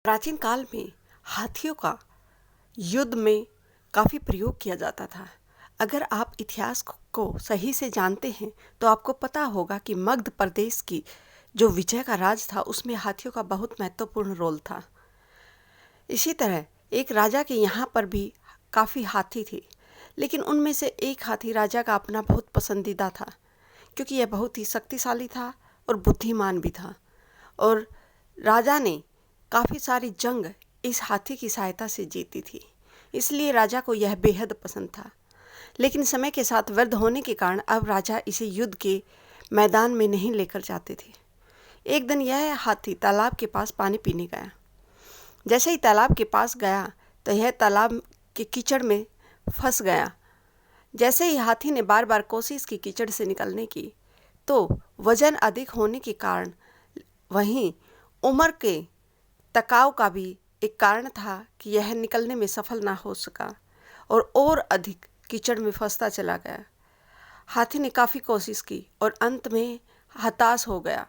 प्राचीन काल में हाथियों का युद्ध में काफ़ी प्रयोग किया जाता था। अगर आप इतिहास को सही से जानते हैं तो आपको पता होगा कि मगध प्रदेश की जो विजय का राज था उसमें हाथियों का बहुत महत्वपूर्ण रोल था। इसी तरह एक राजा के यहाँ पर भी काफ़ी हाथी थे, लेकिन उनमें से एक हाथी राजा का अपना बहुत पसंदीदा था, क्योंकि यह बहुत ही शक्तिशाली था और बुद्धिमान भी था। और राजा ने काफ़ी सारी जंग इस हाथी की सहायता से जीती थी, इसलिए राजा को यह बेहद पसंद था। लेकिन समय के साथ वृद्ध होने के कारण अब राजा इसे युद्ध के मैदान में नहीं लेकर जाते थे। एक दिन यह हाथी तालाब के पास पानी पीने गया। जैसे ही तालाब के पास गया तो यह तालाब के कीचड़ में फंस गया। जैसे ही हाथी ने बार बार कोशिश की कीचड़ से निकलने की, तो वजन अधिक होने के कारण वहीं उम्र के तकाव का भी एक कारण था कि यह निकलने में सफल ना हो सका और अधिक कीचड़ में फंसता चला गया। हाथी ने काफ़ी कोशिश की और अंत में हताश हो गया।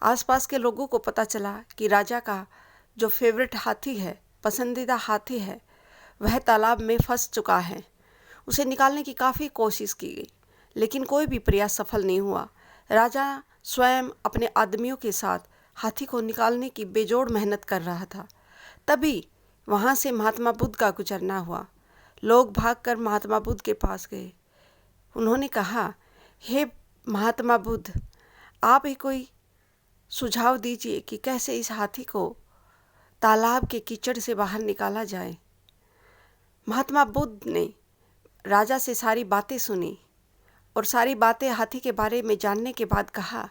आसपास के लोगों को पता चला कि राजा का जो फेवरेट हाथी है, पसंदीदा हाथी है, वह तालाब में फंस चुका है। उसे निकालने की काफ़ी कोशिश की गई, लेकिन कोई भी प्रयास सफल नहीं हुआ। राजा स्वयं अपने आदमियों के साथ हाथी को निकालने की बेजोड़ मेहनत कर रहा था। तभी वहाँ से महात्मा बुद्ध का गुजरना हुआ। लोग भागकर महात्मा बुद्ध के पास गए। उन्होंने कहा, हे महात्मा बुद्ध, आप ही कोई सुझाव दीजिए कि कैसे इस हाथी को तालाब के कीचड़ से बाहर निकाला जाए। महात्मा बुद्ध ने राजा से सारी बातें सुनी और सारी बातें हाथी के बारे में जानने के बाद कहा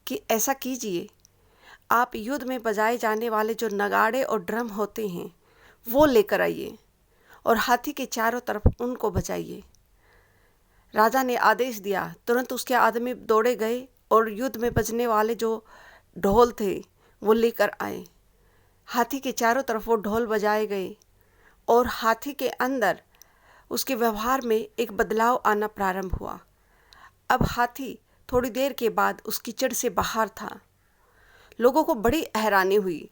कि ऐसा कीजिए, आप युद्ध में बजाए जाने वाले जो नगाड़े और ड्रम होते हैं वो लेकर आइए और हाथी के चारों तरफ उनको बजाइए। राजा ने आदेश दिया। तुरंत उसके आदमी दौड़े गए और युद्ध में बजने वाले जो ढोल थे वो लेकर आए। हाथी के चारों तरफ वो ढोल बजाए गए और हाथी के अंदर उसके व्यवहार में एक बदलाव आना प्रारंभ हुआ। अब हाथी थोड़ी देर के बाद उस कीचड़ से बाहर था। लोगों को बड़ी हैरानी हुई,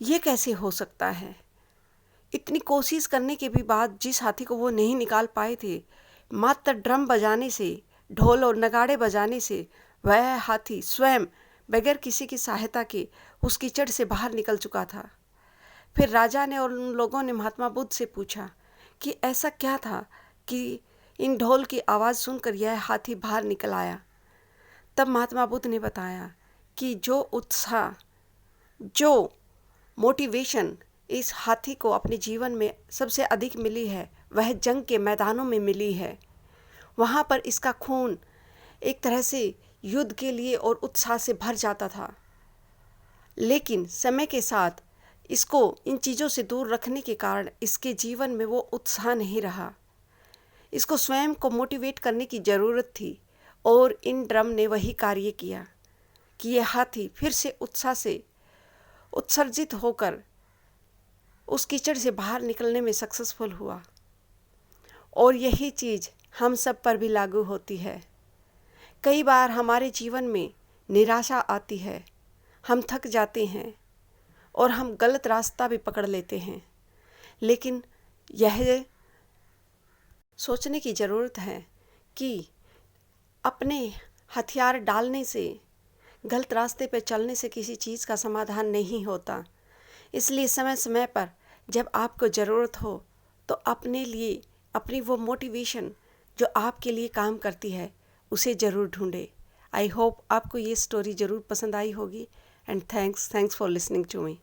ये कैसे हो सकता है। इतनी कोशिश करने के भी बाद जिस हाथी को वो नहीं निकाल पाए थे, मात्र ड्रम बजाने से, ढोल और नगाड़े बजाने से वह हाथी स्वयं बगैर किसी की सहायता के उस कीचड़ से बाहर निकल चुका था। फिर राजा ने और उन लोगों ने महात्मा बुद्ध से पूछा कि ऐसा क्या था कि इन ढोल की आवाज़ सुनकर यह हाथी बाहर निकल आया। तब महात्मा बुद्ध ने बताया कि जो उत्साह, जो मोटिवेशन इस हाथी को अपने जीवन में सबसे अधिक मिली है वह जंग के मैदानों में मिली है। वहाँ पर इसका खून एक तरह से युद्ध के लिए और उत्साह से भर जाता था। लेकिन समय के साथ इसको इन चीज़ों से दूर रखने के कारण इसके जीवन में वो उत्साह नहीं रहा। इसको स्वयं को मोटिवेट करने की ज़रूरत थी और इन ड्रम ने वही कार्य किया कि यह हाथी फिर से उत्साह से उत्सर्जित होकर उस कीचड़ से बाहर निकलने में सक्सेसफुल हुआ। और यही चीज़ हम सब पर भी लागू होती है। कई बार हमारे जीवन में निराशा आती है, हम थक जाते हैं और हम गलत रास्ता भी पकड़ लेते हैं। लेकिन यह सोचने की ज़रूरत है कि अपने हथियार डालने से, गलत रास्ते पर चलने से किसी चीज़ का समाधान नहीं होता। इसलिए समय समय पर जब आपको ज़रूरत हो तो अपने लिए अपनी वो मोटिवेशन जो आपके लिए काम करती है उसे ज़रूर ढूंढें। आई होप आपको ये स्टोरी ज़रूर पसंद आई होगी and thanks for listening to me.